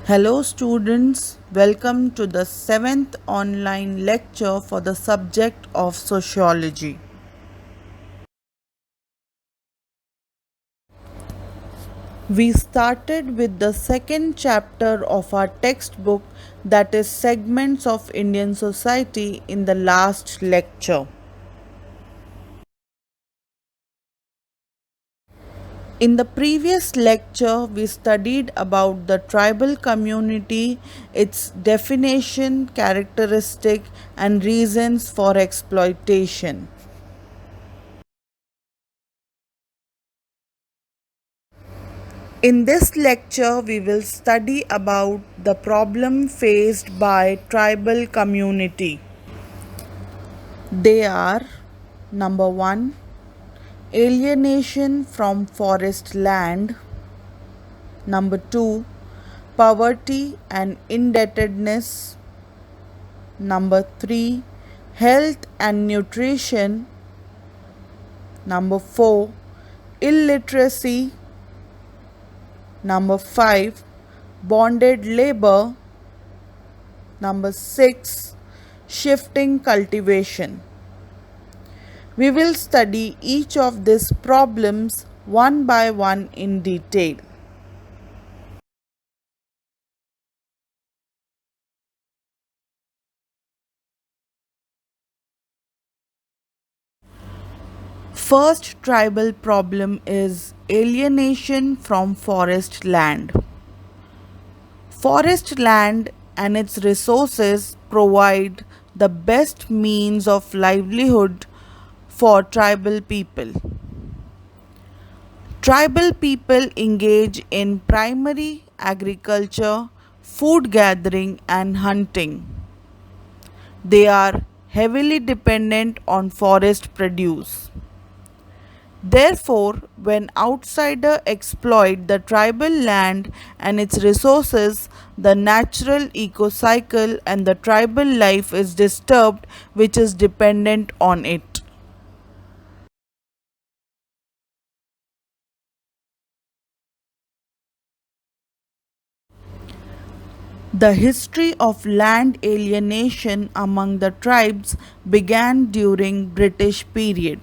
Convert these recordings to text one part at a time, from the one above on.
Hello students, welcome to the 7th online lecture for the subject of sociology. We started with the second chapter of our textbook, that is Segments of Indian Society, in the last lecture. In the previous lecture, we studied about the tribal community, its definition, characteristic, and reasons for exploitation. In this lecture, we will study about the problem faced by tribal community. They are: number 1, alienation from forest land; number 2, poverty and indebtedness; number 3, health and nutrition; number 4, illiteracy; number 5, bonded labor; number 6, shifting cultivation. We will study each of these problems one by one in detail. First tribal problem is alienation from forest land. Forest land and its resources provide the best means of livelihood for tribal people. Tribal people engage in primary agriculture, food gathering, and hunting. They are heavily dependent on forest produce. Therefore, when outsiders exploit the tribal land and its resources, the natural ecocycle and the tribal life is disturbed, which is dependent on it. The history of land alienation among the tribes began during British period.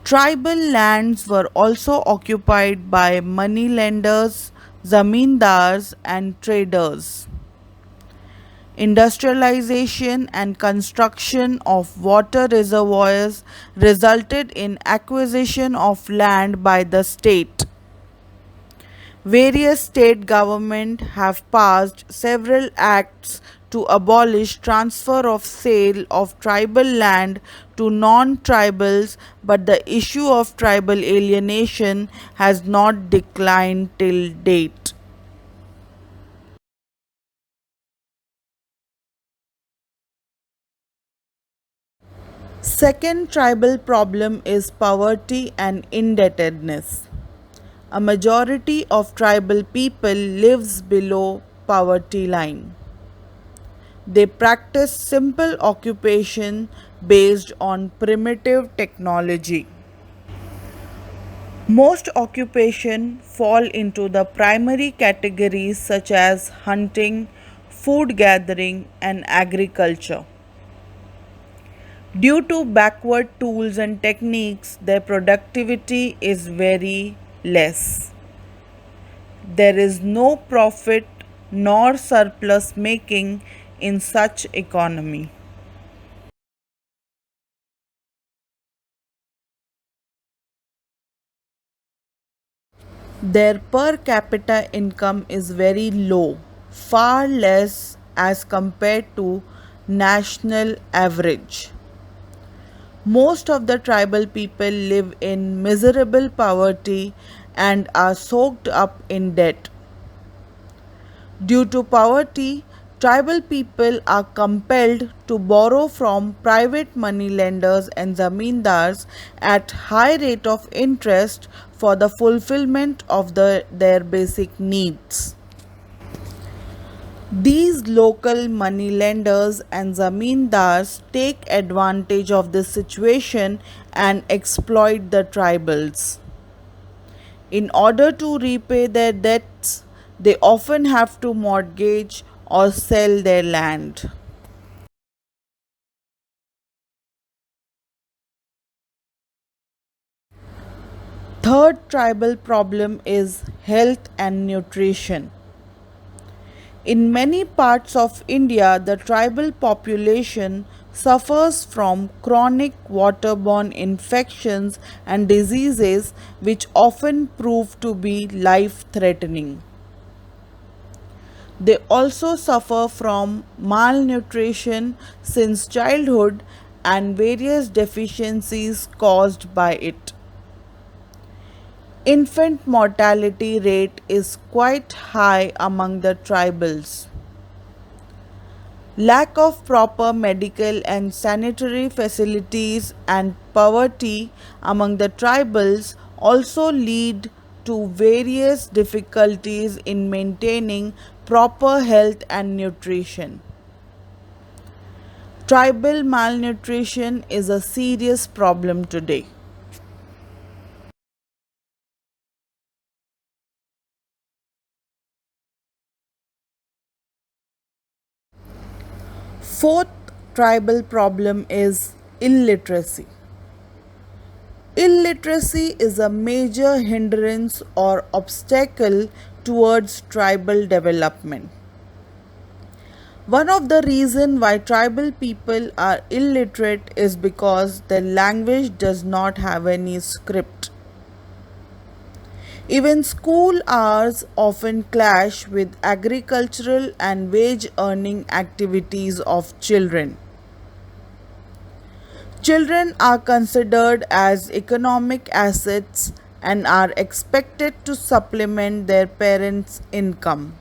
Tribal lands were also occupied by moneylenders, zamindars, and traders. Industrialization and construction of water reservoirs resulted in acquisition of land by the state. Various state governments have passed several acts to abolish transfer of sale of tribal land to non-tribals, but the issue of tribal alienation has not declined till date. Second tribal problem is poverty and indebtedness. A majority of tribal people lives below poverty line. They practice simple occupation based on primitive technology. Most occupations fall into the primary categories such as hunting, food gathering, and agriculture. Due to backward tools and techniques, their productivity is very less. There is no profit nor surplus making in such economy. Their per capita income is very low, far less as compared to national average. Most of the tribal people live in miserable poverty and are soaked up in debt. Due to poverty, tribal people are compelled to borrow from private money lenders and zamindars at high rate of interest for the fulfillment of their basic needs. These local money lenders and zamindars take advantage of this situation and exploit the tribals. In order to repay their debts, They often have to mortgage or sell their land. Third tribal problem is health and nutrition. In many parts of India, the tribal population suffers from chronic waterborne infections and diseases which often prove to be life threatening. They also suffer from malnutrition since childhood and various deficiencies caused by it. Infant mortality rate is quite high among the tribals. Lack of proper medical and sanitary facilities and poverty among the tribals also lead to various difficulties in maintaining proper health and nutrition. Tribal malnutrition is a serious problem today. Fourth tribal problem is illiteracy. Illiteracy is a major hindrance or obstacle towards tribal development. One of the reasons why tribal people are illiterate is because their language does not have any script. Even school hours often clash with agricultural and wage earning activities of children. Children are considered as economic assets and are expected to supplement their parents' income.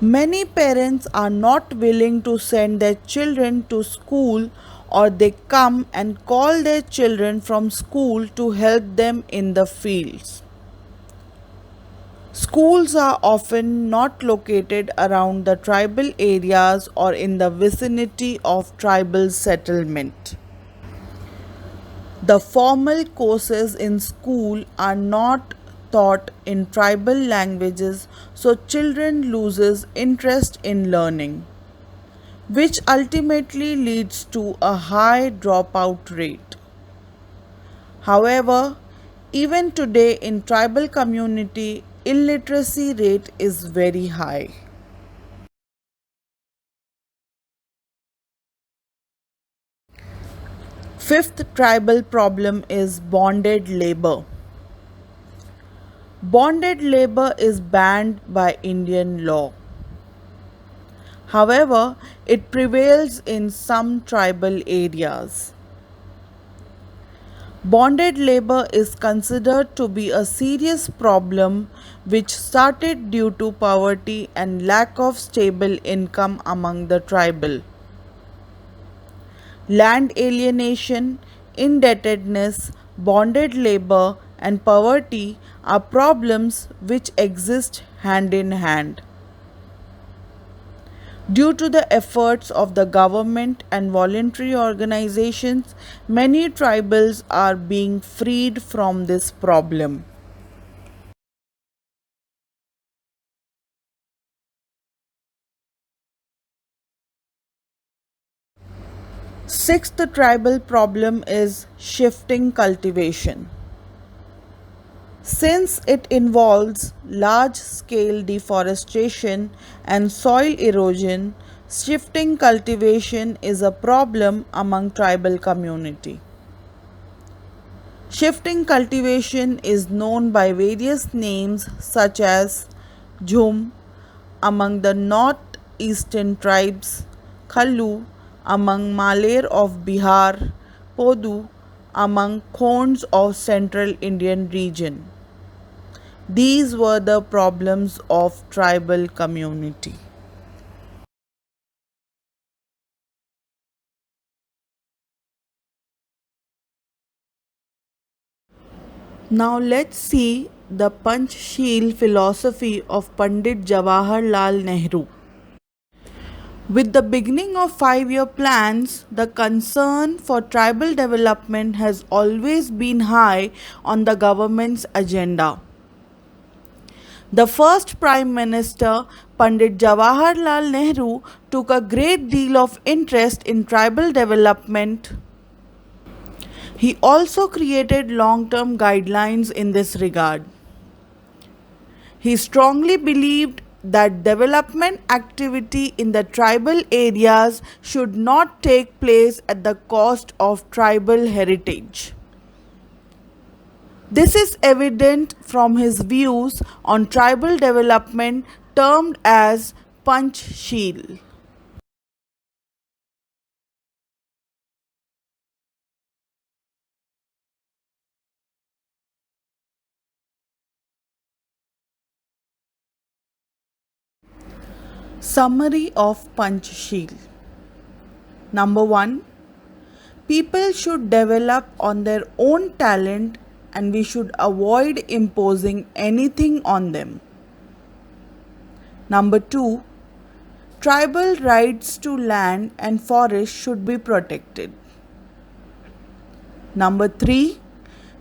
Many parents are not willing to send their children to school, or they come and call their children from school to help them in the fields. Schools are often not located around the tribal areas or in the vicinity of tribal settlement. The formal courses in school are not taught in tribal languages, so children loses interest in learning, which ultimately leads to a high dropout rate. However, even today in tribal community, illiteracy rate is very high. Fifth tribal problem is bonded labor. Bonded labor is banned by Indian law. However, it prevails in some tribal areas. Bonded labor is considered to be a serious problem which started due to poverty and lack of stable income among the tribal. Land alienation, indebtedness, bonded labor, and poverty are problems which exist hand in hand. Due to the efforts of the government and voluntary organizations, many tribals are being freed from this problem. Sixth tribal problem is shifting cultivation. Since it involves large scale deforestation and soil erosion, shifting cultivation is a problem among tribal community. Shifting cultivation is known by various names such as Jhum among the northeastern tribes, Khallu among Malair of Bihar, Podu among Khonds of central Indian region. These were the problems of tribal community. Now let's see the Panchsheel philosophy of Pandit Jawaharlal Nehru. With the beginning of 5-year plans, the concern for tribal development has always been high on the government's agenda. The first Prime Minister, Pandit Jawaharlal Nehru, took a great deal of interest in tribal development. He also created long term guidelines in this regard. He strongly believed that development activity in the tribal areas should not take place at the cost of tribal heritage. This is evident from his views on tribal development termed as Panchsheel. Summary of Panchsheel. Number 1. People should develop on their own talent and we should avoid imposing anything on them. Number 2. Tribal rights to land and forest should be protected. Number 3.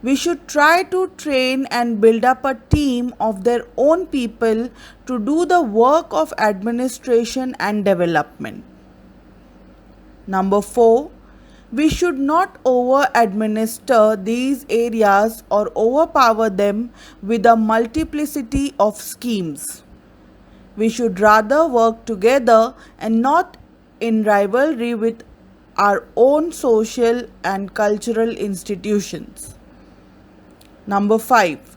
We should try to train and build up a team of their own people to do the work of administration and development. Number 4. We should not over-administer these areas or overpower them with a multiplicity of schemes. We should rather work together and not in rivalry with our own social and cultural institutions. Number 5.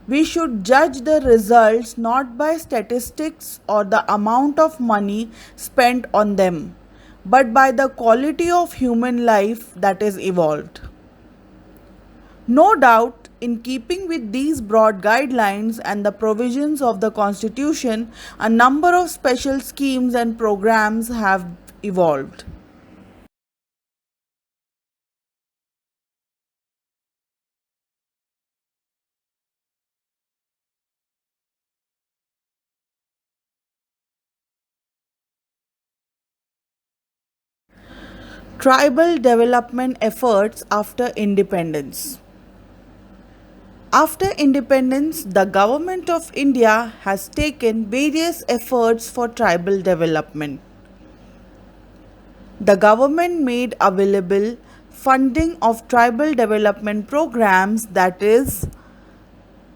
We should judge the results not by statistics or the amount of money spent on them, but by the quality of human life that is evolved. No doubt, in keeping with these broad guidelines and the provisions of the Constitution, a number of special schemes and programs have evolved. Tribal development efforts after independence. After independence, the Government of India has taken various efforts for tribal development. The government made available funding of tribal development programs, that is,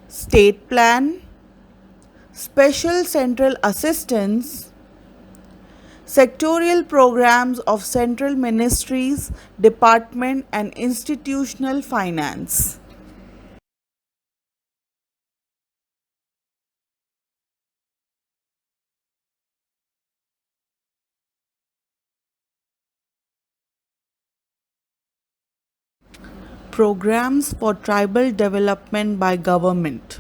state plan, special central assistance, sectorial programs of central ministries, department and institutional finance. Programs for tribal development by government.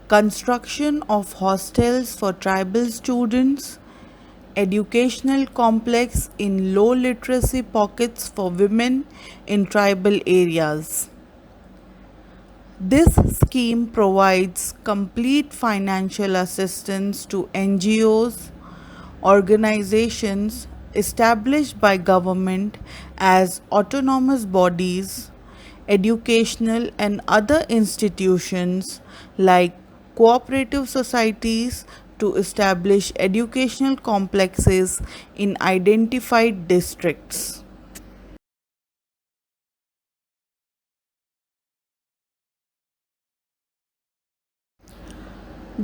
Construction of hostels for tribal students, educational complex in low literacy pockets for women in tribal areas. This scheme provides complete financial assistance to NGOs, organizations established by government as autonomous bodies, educational and other institutions like cooperative societies to establish educational complexes in identified districts.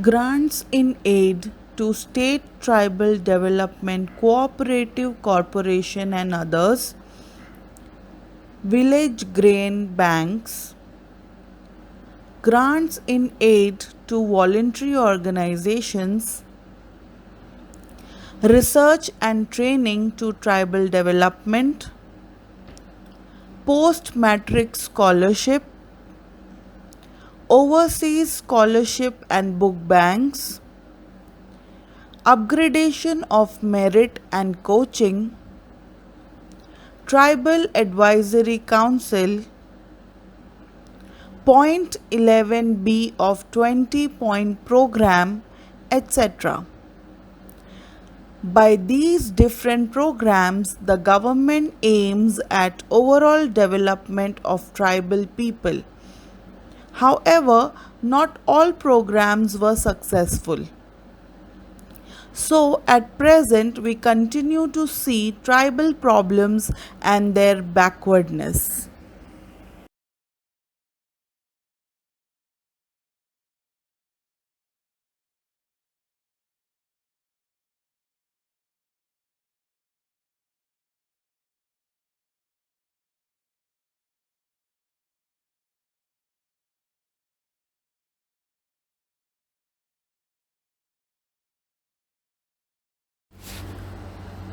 Grants in aid to state tribal development cooperative corporation and others, village grain banks, grants in aid to voluntary organizations, research and training to tribal development, post-matric scholarship, overseas scholarship and book banks, upgradation of merit and coaching, Tribal Advisory Council, Point 11B of 20-point program, etc. By these different programs, the government aims at overall development of tribal people. However, not all programs were successful. So, at present, we continue to see tribal problems and their backwardness.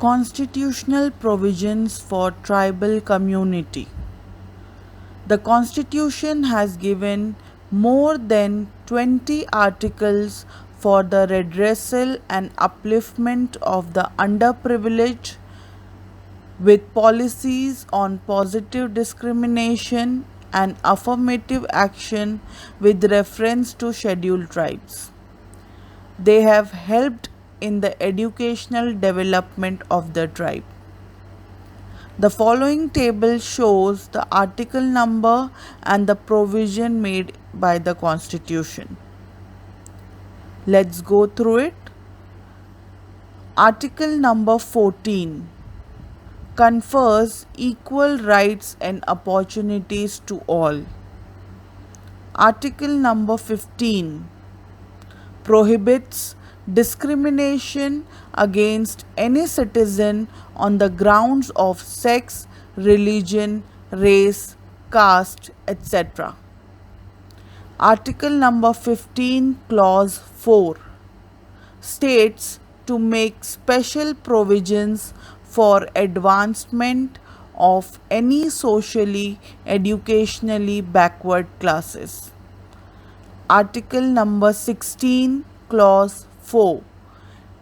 Constitutional provisions for tribal community. The Constitution has given more than 20 articles for the redressal and upliftment of the underprivileged, with policies on positive discrimination and affirmative action with reference to scheduled tribes. They have helped in the educational development of the tribe. The following table shows the article number and the provision made by the Constitution. Let's go through it. Article number 14 confers equal rights and opportunities to all. Article number 15 prohibits discrimination against any citizen on the grounds of sex, religion, race, caste, etc. Article number 15, Clause 4 states to make special provisions for advancement of any socially, educationally backward classes. Article number 16, Clause 4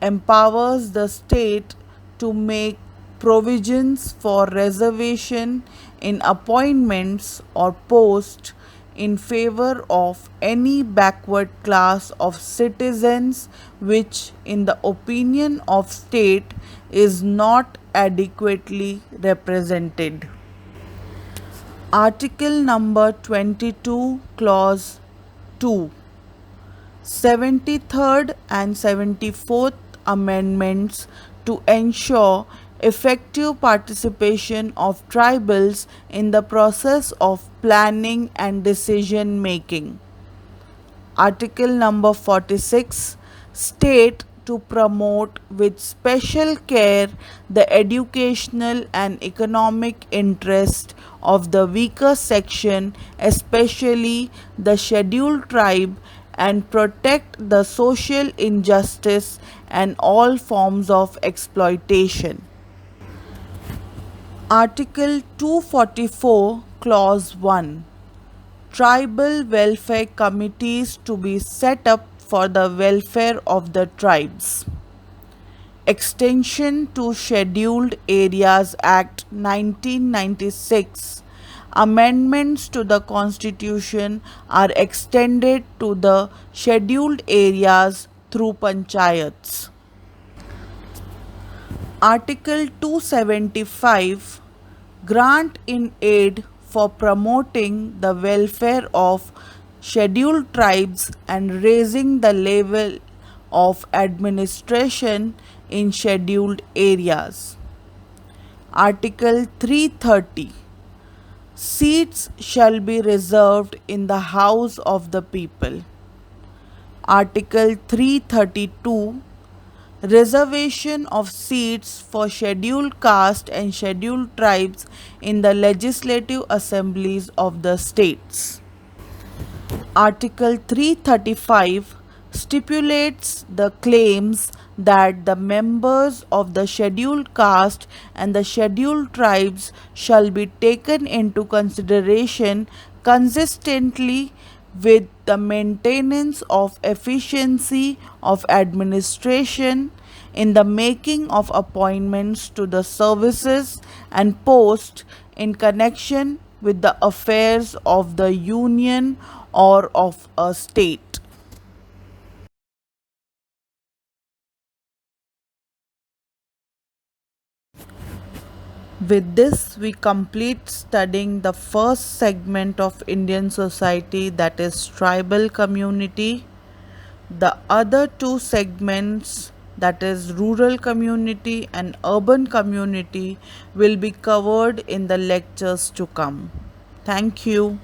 empowers the state to make provisions for reservation in appointments or posts in favor of any backward class of citizens which, in the opinion of state, is not adequately represented. Article number 22, Clause 2 73rd and 74th Amendments to ensure effective participation of tribals in the process of planning and decision making. Article number 46 state to promote with special care the educational and economic interest of the weaker section, especially the scheduled tribe, and protect the social injustice and all forms of exploitation. Article 244, Clause 1 tribal welfare committees to be set up for the welfare of the tribes. Extension to Scheduled Areas Act 1996. Amendments to the Constitution are extended to the scheduled areas through panchayats. Article 275 grant in aid for promoting the welfare of scheduled tribes and raising the level of administration in scheduled areas. Article 330 seats shall be reserved in the House of the People. Article 332 reservation of seats for scheduled caste and scheduled tribes in the legislative assemblies of the states. Article 335 stipulates the claims that the members of the scheduled caste and the scheduled tribes shall be taken into consideration consistently with the maintenance of efficiency of administration in the making of appointments to the services and posts in connection with the affairs of the union or of a state. With this, we complete studying the first segment of Indian society, that is tribal community. The other two segments, that is rural community and urban community, will be covered in the lectures to come. Thank you.